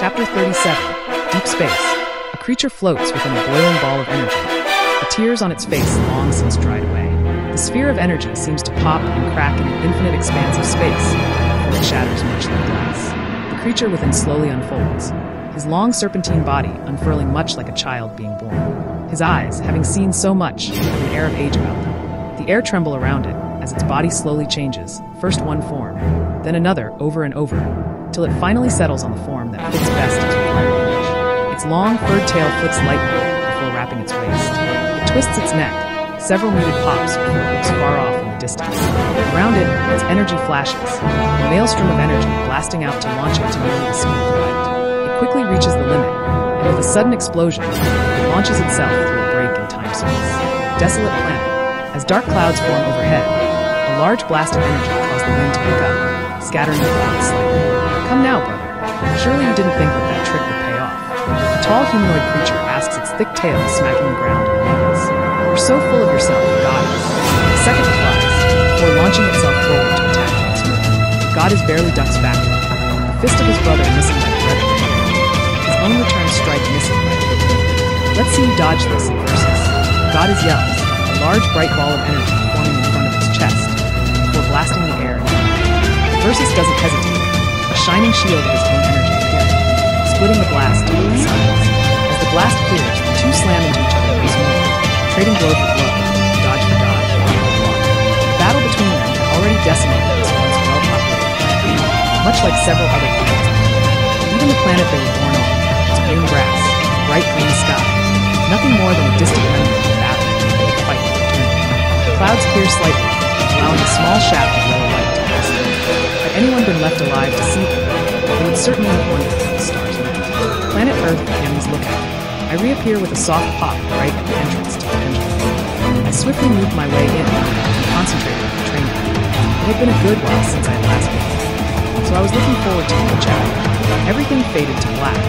Chapter 37, Deep Space. A creature floats within a boiling ball of energy. The tears on its face long since dried away. The sphere of energy seems to pop and crack in an infinite expanse of space, before it shatters much like glass. The creature within slowly unfolds, his long serpentine body unfurling much like a child being born. His eyes, having seen so much, have an air of age about them. The air tremble around it, as its body slowly changes, first one form, then another over and over, till it finally settles on the form that fits best its required image. Its long, furred tail flicks lightly before wrapping its waist. It twists its neck, several muted pops before it looks far off in the distance. Around it, its energy flashes, a maelstrom of energy blasting out to launch it to nearly the speed of light. It quickly reaches the limit, and with a sudden explosion, it launches itself through a break in time-space. Desolate planet. As dark clouds form overhead, a large blast of energy caused the wind to pick up, scattering the clouds slightly. Come now, brother. Surely you didn't think that that trick would pay off. A tall humanoid creature asks, its thick tail smacking the ground in annoyance. You're so full of yourself, goddess. A second flies, before launching itself forward to attack once more. The goddess barely ducks backward, the fist of his brother missing by the breadth of a hair. His own return strike missing by a bit. Let's see you dodge this in versus. The goddess yells, a large bright ball of energy forming in front of its chest, before blasting the air. Versus doesn't hesitate, a shining shield of his own energy appearing, splitting the blast to both sides. As the blast clears, the two slam into each other once more, trading blow for blow, dodge for dodge, block for block. The battle between them had already decimated this once well-populated planet, much like several other planets. Even the planet they were born on, its green grass, bright green sky, nothing more than a distant memory of the battle they would fight to return. The clouds clear slightly, allowing a small shaft of yellow light to pass through. Had anyone been left alive to see them, they would certainly have wondered what the stars meant. Planet Earth began his lookout. I reappear with a soft pop right at the entrance to the pendulum. I swiftly moved my way in and concentrated on the training. It had been a good while since I had last been here, so I was looking forward to the chat. Everything faded to black.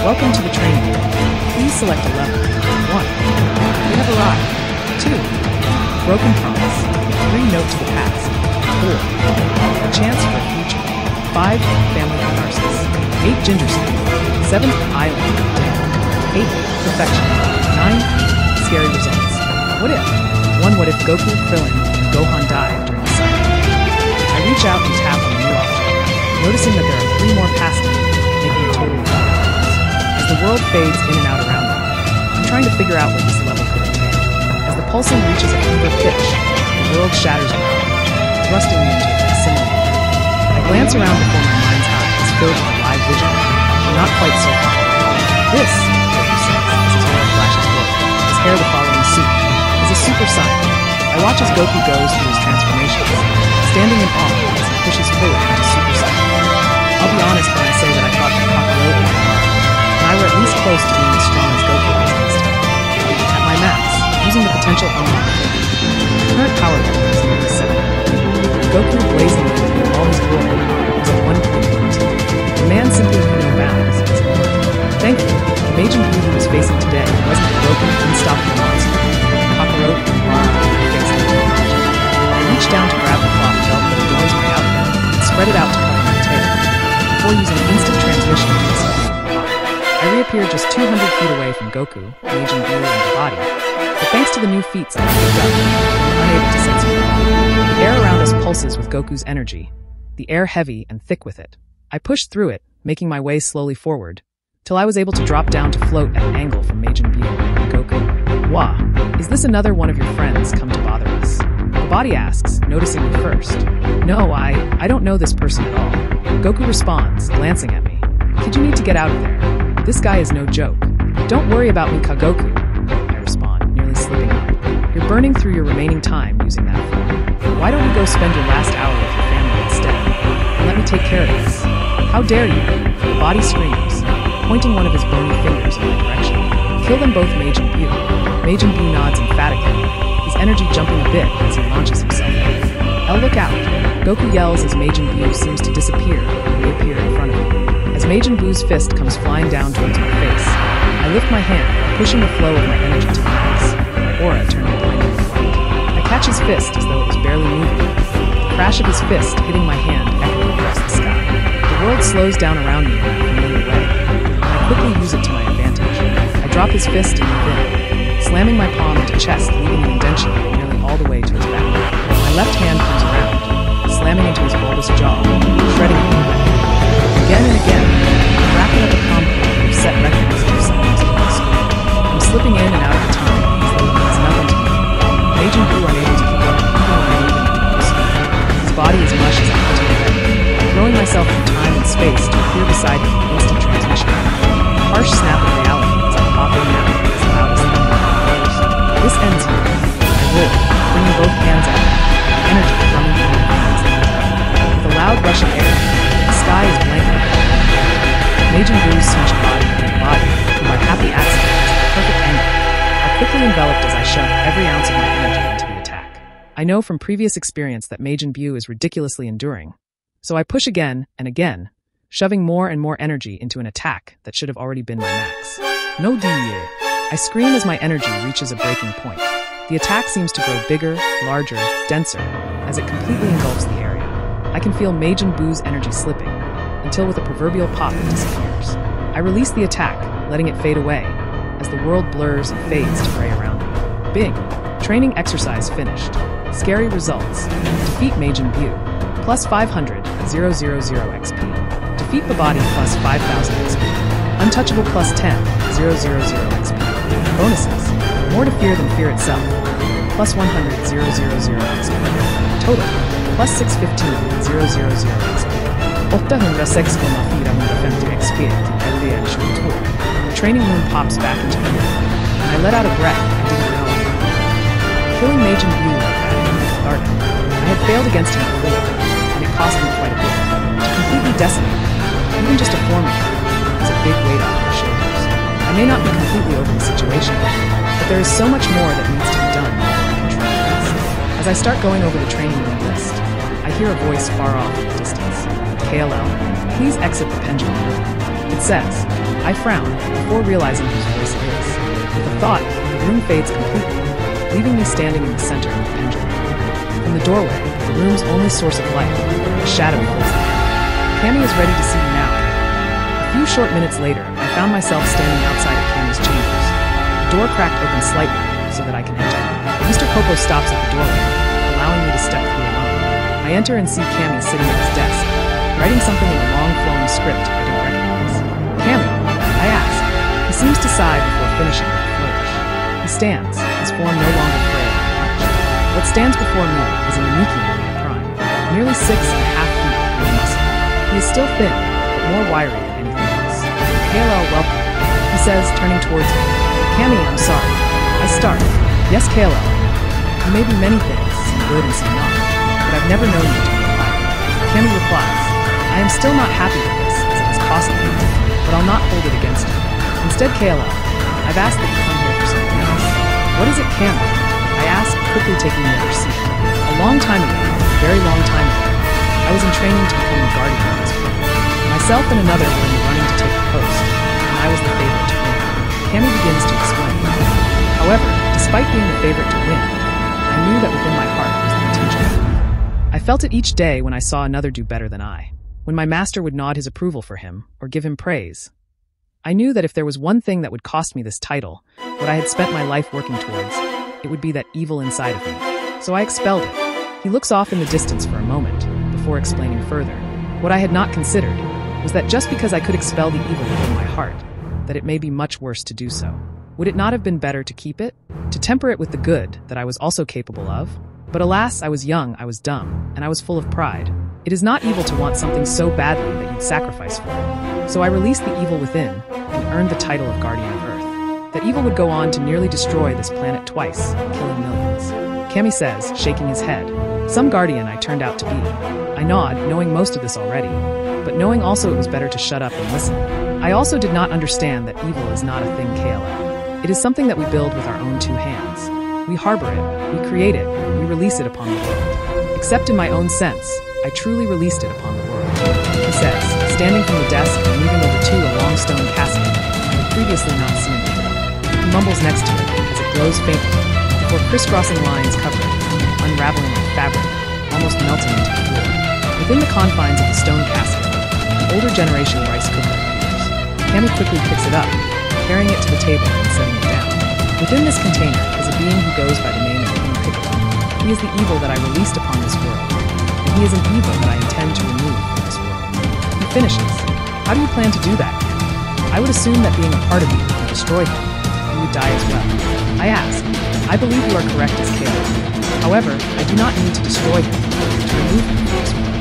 Welcome to the training room. Please select a level. 1. We have arrived. 2. Broken promise. 3. Note to the past. 4. A chance for a future. 5. Family catharsis. 8. Ginger skin. 7. Island. Damn. 8. Perfection. 9. Scary results. What if? 1. What if Goku, Krillin, and Gohan died during the cycle? I reach out and tap on the new object, noticing that there are 3 more past it, making a total of 4 levels. As the world fades in and out around me, I'm trying to figure out what this level could entail. As the pulsing reaches a fever pitch, the world shatters around me, thrusting me into a facsimile. I glance around before my mind's eye is filled with a live vision, but not quite so far. This, Goku says, as his aura flashes forward, his hair the following suit, is a super saiyan. I watch as Goku goes through his transformations, standing in awe as he pushes forward into super saiyan. I'll be honest when I say that I thought that Kakaroto would arrive, and I were at least close to being as strong as Goku was this time. At my max, using the potential unlock thing, the current power level is nearly 7. Goku blazing through all his glory was at 1.14. The man simply knew no bounds, as it were. Thankfully, the Majin Buu he was facing today wasn't a broken, unstoppable monster. Kakaroto and Mara faced the technology. I reached down to grab the cloth belt that adorns my outfit and spread it out to cover my tail, before using instant transmission to myself from the pot. I reappeared just 200 feet away from Goku, Majin Buu, and the body, but thanks to the new feats I picked up, I'm unable to sense me. The air around us pulses with Goku's energy, the air heavy and thick with it. I pushed through it, making my way slowly forward, till I was able to drop down to float at an angle from Majin Buu and Goku. Wah, is this another one of your friends come to bother us? The body asks, noticing me first. No, I don't know this person at all. Goku responds, glancing at me. Kid, you need to get out of there. This guy is no joke. Don't worry about me, Kagoku, I respond, nearly slipping up. You're burning through your remaining time using that form. Why don't you go spend your last hour with your family instead? And let me take care of this. How dare you? The body screams, pointing one of his bony fingers in my direction. Kill them both, Majin Buu. Majin Buu nods emphatically, his energy jumping a bit as he launches himself. Look out! Goku yells as Majin Buu seems to disappear and reappear in front of me. As Majin Buu's fist comes flying down towards my face, I lift my hand, pushing the flow of my energy to the max, my aura turning blindingly white. I catch his fist as though it was barely moving, the crash of his fist hitting my hand echoing across the sky. The world slows down around me in a familiar way. quickly use it to my advantage. I drop his fist and move in, slamming my palm into chest, leaving an indentation nearly all the way to his back. My left hand comes around, slamming into his bulbous jaw, shredding him. Again and again, I'm racking up a combo of set records of seconds on the screen. I'm slipping in and out of time as though it means nothing to me. Majin Buu unable to keep up, even when I'm moving at full speed. His body is mush as I put him away, throwing myself through time and space to appear beside him in instant transmission. A harsh snap of reality as I pop in and out as loud as thunder. This ends here. I roll, bringing both hands out, energy coming from my hands. With a loud rush of air, the sky is blanketed. Majin Buu's smashed body and body, who by happy accident is at the perfect angle, are quickly enveloped as I shove every ounce of my energy into the attack. I know from previous experience that Majin Buu is ridiculously enduring, so I push again and again, shoving more and more energy into an attack that should have already been my max. No diye. I scream as my energy reaches a breaking point. The attack seems to grow bigger, larger, denser, as it completely engulfs the area. I can feel Majin Buu's energy slipping, until with a proverbial pop it disappears. I release the attack, letting it fade away, as the world blurs and fades to gray around me. Bing! Training exercise finished. Scary results. Defeat Majin Buu, plus 500, 000 XP. Defeat the body, plus 5,000 XP. Untouchable, plus 10, 000 XP. Bonuses. More to fear than fear itself. Plus 100, 000 XP. Total. Plus 615, 000 XP. 806,450 XP. The training room pops back into view, and I let out a breath I didn't know. Killing Majin Buu like that was cathartic. I had failed against him before, and it cost me quite a bit. To completely decimate him, even just a formula, is a big weight off my shoulders. I may not be completely over the situation, but there is so much more that needs to be done before I can train this. As I start going over the training room list, I hear a voice far off in the distance. KLL, please exit the pendulum room. It says. I frown, before realizing whose voice it is. With a thought, the room fades completely, leaving me standing in the center of the pendulum. From the doorway, the room's only source of light, a shadow fills the air. Cammy is ready to see me now. A few short minutes later, I found myself standing outside of Cammy's chambers. The door cracked open slightly, so that I can enter. Mr. Popo stops at the doorway, allowing me to step through alone. I enter and see Cammy sitting at his desk, writing something in a long flowing script I don't recognize. Cammy, I ask. He seems to sigh before finishing with a flourish. He stands, his form no longer frail or hunched. What stands before me is a Mimiki in my prime, nearly 6.5 feet in muscle. He is still thin, but more wiry than anything else. KLL, welcome, he says, turning towards me. Cammy, I'm sorry. I start. Yes, KLL. You may be many things, some good and some not, but I've never known you to be a pirate. Cammy replies, I am still not happy with this, as it has cost me, but I'll not hold it against you. Instead, KLL, I've asked that you come here for something else. What is it, Cammy? I ask, quickly taking the other seat. A long time ago, a very long time ago, I was in training to become the guardian of this planet. Myself and another were in the running to take the post, and I was the favorite to win. Cammy begins to explain. However, despite being the favorite to win, I knew that within my heart was the potential. I felt it each day when I saw another do better than I, when my master would nod his approval for him or give him praise. I knew that if there was one thing that would cost me this title, what I had spent my life working towards, it would be that evil inside of me. So I expelled it. He looks off in the distance for a moment, before explaining further. What I had not considered was that just because I could expel the evil within my heart, that it may be much worse to do so. Would it not have been better to keep it? To temper it with the good that I was also capable of? But alas, I was young, I was dumb, and I was full of pride. It is not evil to want something so badly that you'd sacrifice for it. So I released the evil within, and earned the title of Guardian of Earth. That evil would go on to nearly destroy this planet twice, killing millions. Cammy says, shaking his head. Some guardian I turned out to be. I nod, knowing most of this already, but knowing also it was better to shut up and listen. I also did not understand that evil is not a thing, KLL. It is something that we build with our own two hands. We harbor it, we create it, we release it upon the world. Except in my own sense, I truly released it upon the world. He says, standing from the desk and moving over to a long stone casket I had previously not seen before. He mumbles next to it as it glows faintly, before crisscrossing lines cover it, unraveling like fabric, almost melting into the floor. Within the confines of the stone casket, an older generation rice cooker appears. Cammy quickly picks it up, carrying it to the table and setting it down. Within this container is a being who goes by the name of King Piccolo. He is the evil that I released upon this world, and he is an evil that I intend to remove from this world. He finishes. How do you plan to do that, Cammy? I would assume that being a part of you would destroy him. You would die as well. I ask. I believe you are correct as Caleb. However, I do not need to destroy him to remove him from this world.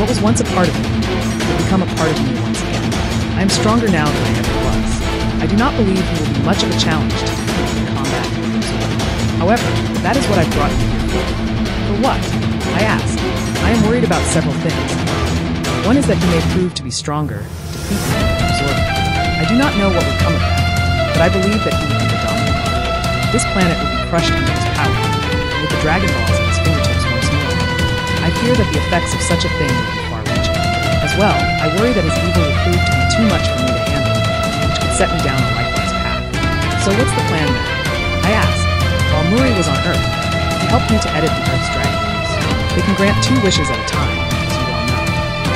What was once a part of me will become a part of me once again. I am stronger now than I ever was. I do not believe he will be much of a challenge to defeat in combat. However, that is what I brought you here for. For what? I ask. I am worried about several things. One is that he may prove to be stronger, defeat me, and absorb me. I do not know what would come of that, but I believe that he would be the dominant one. This planet would be crushed under his power, and with the Dragon Balls at his fingertips once more. I fear that the effects of such a thing would be far-reaching. As well, I worry that his evil will prove to be too much for me to handle, which could set me down a lifeless path. So what's the plan then? I ask. While Murray was on Earth, he helped me to edit the Earth's Dragon Balls. They can grant 2 wishes at a time, as you well know.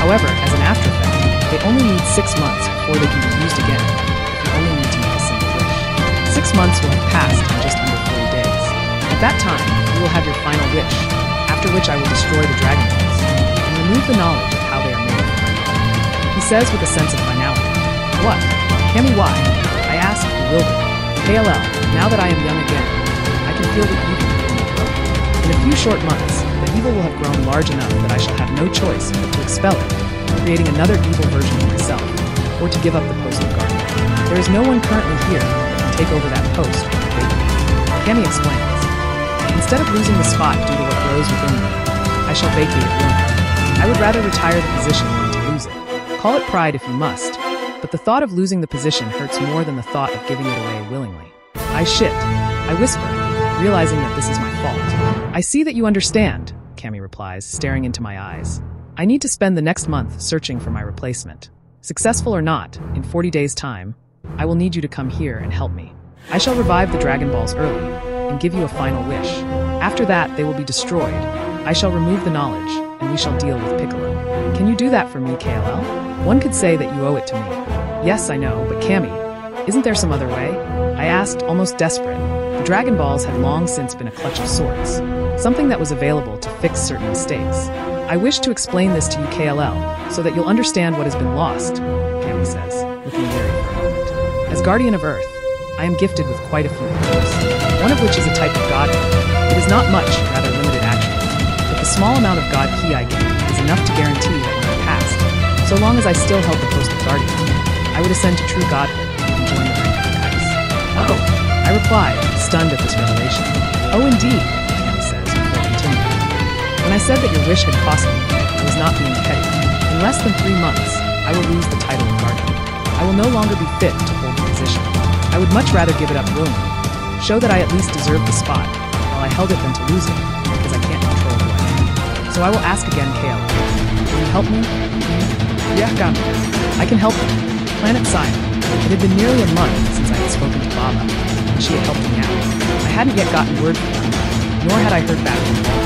However, as an after effect, they only need 6 months before they can be used again, if you only need to make a single wish. 6 months will have passed in just under 40 days. At that time, you will have your final wish, after which I will destroy the Dragon Balls, and remove the knowledge of how they are made. He says with a sense of finality. What? Cammy, why? I ask, bewildered. KLL, now that I am young again, I can feel the evil within me grow. In a few short months, the evil will have grown large enough that I shall have no choice but to expel it, creating another evil version of myself, or to give up the post of guardian. There is no one currently here that can take over that post or vacate it. Cammy explains. Instead of losing the spot due to what grows within me, I shall vacate it willingly. I would rather retire the position than to lose it. Call it pride if you must, but the thought of losing the position hurts more than the thought of giving it away willingly. I whisper, realizing that this is my fault. I see that you understand, Cammy replies, staring into my eyes. I need to spend the next month searching for my replacement. Successful or not, in 40 days' time, I will need you to come here and help me. I shall revive the Dragon Balls early and give you a final wish. After that, they will be destroyed. I shall remove the knowledge, and we shall deal with Piccolo. Can you do that for me, KLL? One could say that you owe it to me. Yes, I know, but Cammy, isn't there some other way? I asked, almost desperate. The Dragon Balls had long since been a clutch of sorts, something that was available to fix certain mistakes. I wish to explain this to you, KLL, so that you'll understand what has been lost, Cammy says, looking weary for a moment. As Guardian of Earth, I am gifted with quite a few powers, one of which is a type of godhood. It is not much, rather limited actually, but the small amount of God Ki I get is enough to guarantee that when I passed, so long as I still held the post of Guardian, I would ascend to true godhood and join the rank of Kais. Oh, I replied, stunned at this revelation. Oh, indeed, Cammy says before continuing. When I said that your wish had cost me, I was not being petty. In less than 3 months, I will lose the title of Guardian. I will no longer be fit to hold the position. I would much rather give it up willingly, show that I at least deserve the spot, while I held it than to lose it, because I can't control who I am. So I will ask again, KLL. Will you help me? Yeah, got me. I can help you. Planet Sion. It had been nearly a month since I had spoken to Baba, and she had helped me out. I hadn't yet gotten word from her, nor had I heard back from her.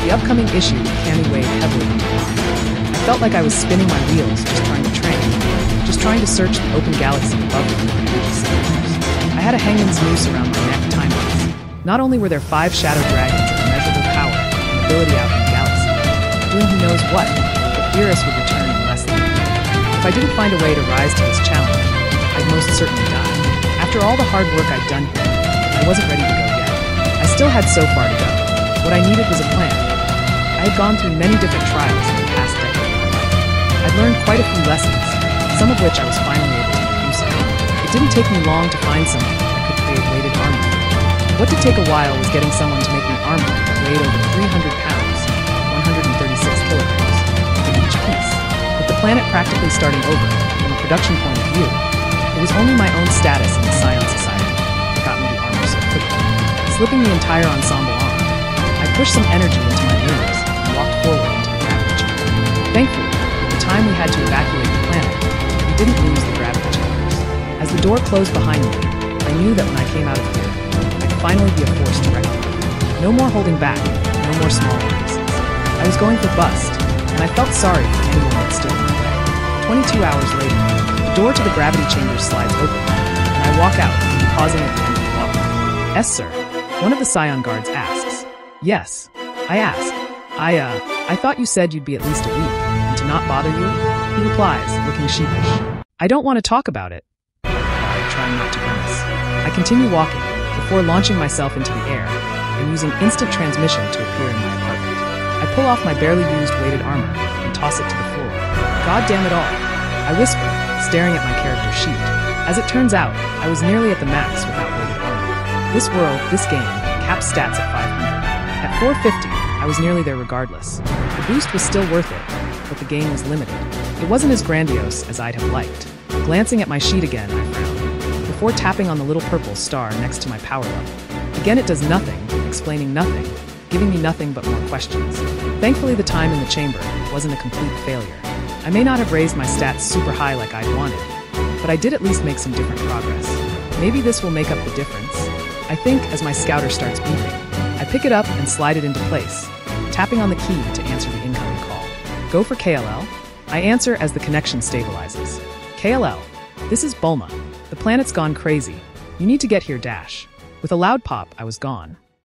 The upcoming issue Cammy weighed heavily on my mind. I felt like I was spinning my wheels, just trying to train, just trying to search the open galaxy above me for energy signatures. I had a hangman's noose around my neck time-wise. Not only were there 5 shadow dragons of immeasurable power and ability out in the galaxy, doing who knows what, but Beerus would return in less than a year. If I didn't find a way to rise to this challenge, I'd most certainly die. After all the hard work I'd done here, I wasn't ready to go yet. I still had so far to go. What I needed was a plan. I had gone through many different trials in the past decade of my life. I'd learned quite a few lessons, some of which I was finally able to make use of. It didn't take me long to find someone that could create weighted armor. What did take a while was getting someone to make me armor that weighed over 300 pounds, 136 kilograms, for each piece. With the planet practically starting over, from a production point of view, it was only my own status in the Scion Society that got me the armor so quickly. Slipping the entire ensemble on, I pushed some energy into my limbs and walked forward into the gravity chamber. Thankfully, at the time we had to evacuate the planet, we didn't lose the gravity chambers. As the door closed behind me, I knew that when I came out of here, I'd finally be a force to reckon with. No more holding back, no more small weaknesses. I was going for bust, and I felt sorry for anyone that stood in my way. 22 hours later, The door to the gravity chamber slides open, and I walk out, pausing at the end of the hallway. "Yes, sir," one of the Scion guards asks. "Yes," I ask. I thought you said you'd be at least a week, and to not bother you?" He replies, looking sheepish. "I don't want to talk about it." Trying not to grimace. I continue walking, before launching myself into the air, and using instant transmission to appear in my apartment. I pull off my barely used weighted armor, and toss it to the floor. "God damn it all," I whisper, staring at my character's sheet. As it turns out, I was nearly at the max without weighted armor. This world, this game, caps stats at 500. At 450, I was nearly there regardless. The boost was still worth it, but the game was limited. It wasn't as grandiose as I'd have liked. Glancing at my sheet again, I frowned, before tapping on the little purple star next to my power level. Again, it does nothing, explaining nothing, giving me nothing but more questions. Thankfully, the time in the chamber wasn't a complete failure. I may not have raised my stats super high like I'd wanted, but I did at least make some different progress. Maybe this will make up the difference. I think as my scouter starts beeping, I pick it up and slide it into place, tapping on the key to answer the incoming call. "Go for KLL?" I answer as the connection stabilizes. "KLL, this is Bulma. The planet's gone crazy. You need to get here, Dash." With a loud pop, I was gone.